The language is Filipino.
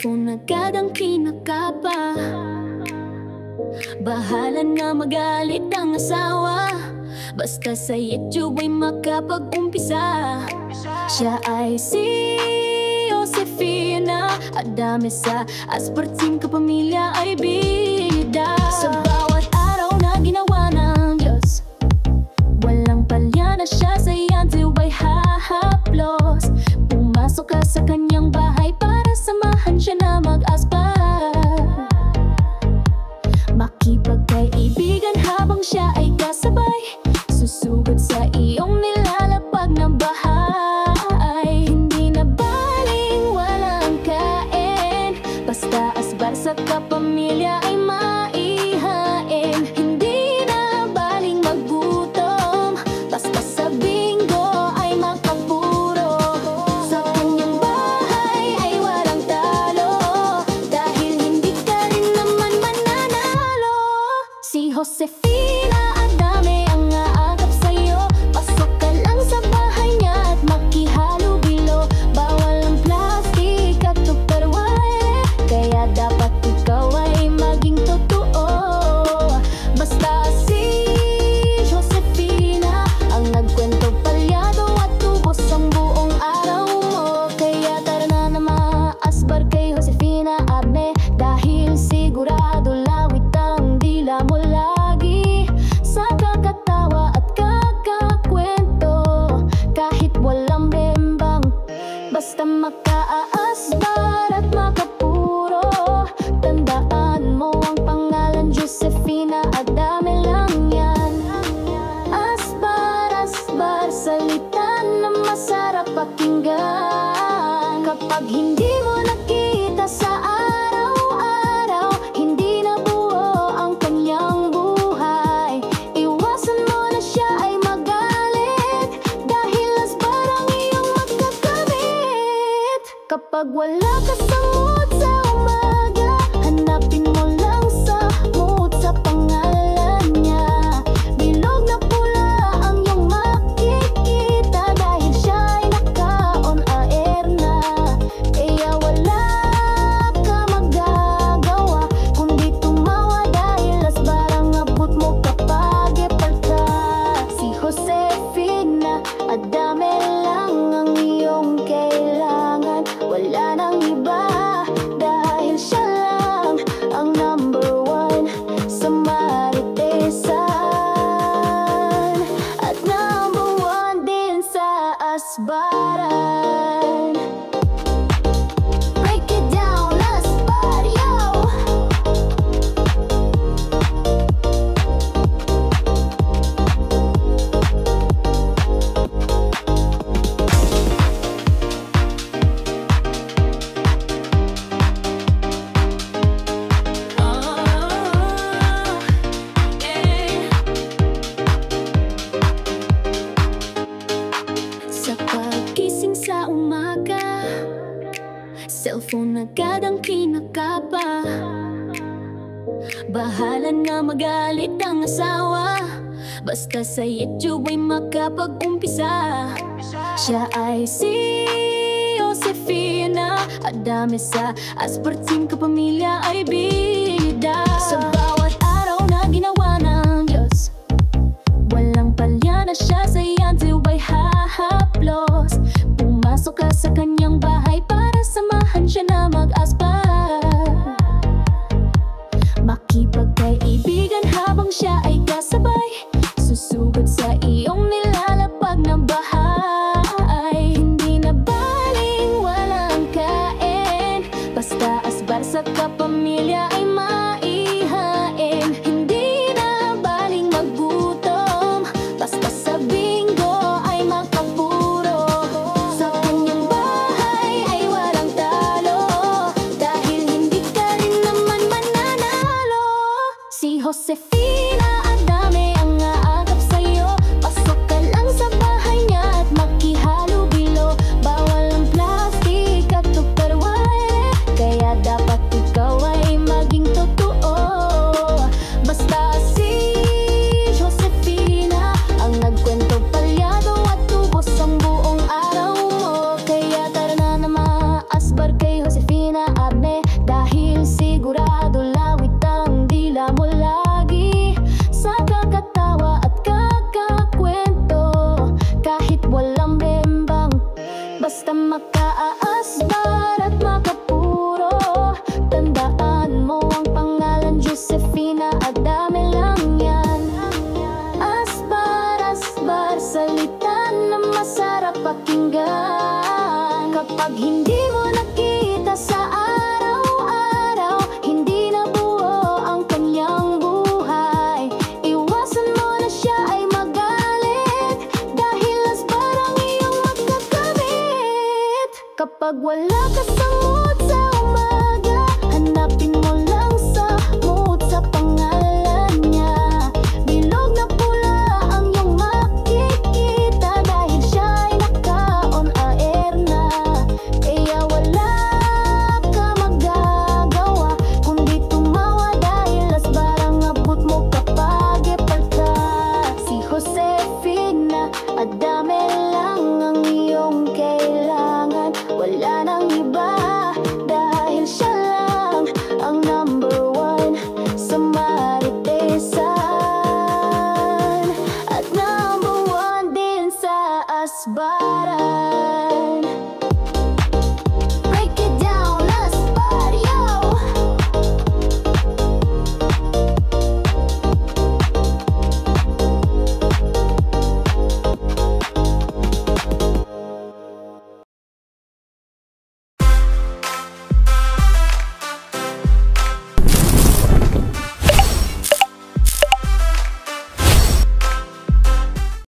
Cellphone agad ang kinakapa. Bahala na magalit ang asawa, basta sa YouTube ay makapag-umpisa. Siya ay si Josefina Adamesa, asparting kapamilya ay bida. Sa bawat araw na ginawa ng Diyos, walang palya na siya sa YouTube ay hahaplos. Pumasok ka sa kanyang bahay para samahan siya na mag-aspa. Makipagkaibigan habang siya ay kasabay, susugod sa iyong nilalapag na bahay. Hindi na baling walang kain, basta asbar sa kapamilya ay maihain. Hindi na baling maggutom, basta sa bingo ay makapuro. Sa kanyang bahay ay walang talo, dahil hindi ka rin naman mananalo. Si Josefina Adame ang aagap sa'yo, pasok ka lang sa bahay niya at makihalubilo. Bawal ang plastic at tupperware, kaya dapat ikaw ay maging totoo. Basta si Josefina ang nagkwento palyado at tubos ang buong araw mo. Kaya tara na maasbar kay Josefina Adame, dahil sigurado lawit ang dila mo lagi sa kakatawa at kakakwento. Kahit walang bembang, basta makaasbar at makapuro. Tandaan mo ang pangalan, Josefina Adame lang yan. Asbar, asbar, salita na masarap pakinggan. Kapag hindi mo nakita sa araw-araw, hindi na buo ang kanyang buhay. Iwasan mo na siya ay magalit, dahil asbar ang iyong magkakamit. Kapag wala ka sa mood sa umaga, hanapin mo lang sa mood sa pangalan niya. Bilog na pula ang iyong makikita, dahil siya ay naka-on air na. Kaya wala ka magagawa kundi tumawa, dahil asbar ang abot mo kapag epal ka. Si Josefina Adame lang ang iyong kailangan, wala nang iba, dahil siya lang ang number one sa maritesan, at number one din sa asbaran. Break it down, asbar, yo! Sa pagkising sa umaga, cellphone agad ang kinakapa. Bahala na magalit ang asawa, basta sa YouTube ay makapag-umpisa. Siya ay si Josefina Adamesa, asparting kapamilya ay bida. Sa bawat araw na ginawa ng Diyos, walang palya na siya sa YouTube ay hahaplos. Pumasok ka sa kanyang bahay para samahan siya na mag-aspa. Makipagkaibigan habang siya ay kasabay, susugod sa iyong nilalapag na bahay. Hindi na baling walang kain, basta asbar sa kapamilya ay maihain. basta makaasbar at makapuro. Tandaan mo ang pangalan Josefina, Adame lang yan. Asbar, asbar, salita na masarap pakinggan. Kapag hindi mo nakita sa araw-araw, hindi na buo ang kanyang buhay. Iwasan mo na siya ay magalit, dahil asbar ang iyong magkakamit. Kapag wala ka sa mood sa umaga, hanapin mo lang sa mood sa pangalan niya. Bilog na pula ang iyong makikita, dahil siya ay naka-on air na. Kaya wala ka magagawa kundi tumawa, dahil asbar ang abot mo kapag epal ka. Si Josefina, Adame lang ang iyong kailangan. Wala nang iba, dahil siya lang ang number one sa Maritesan, at number one din sa asbaran.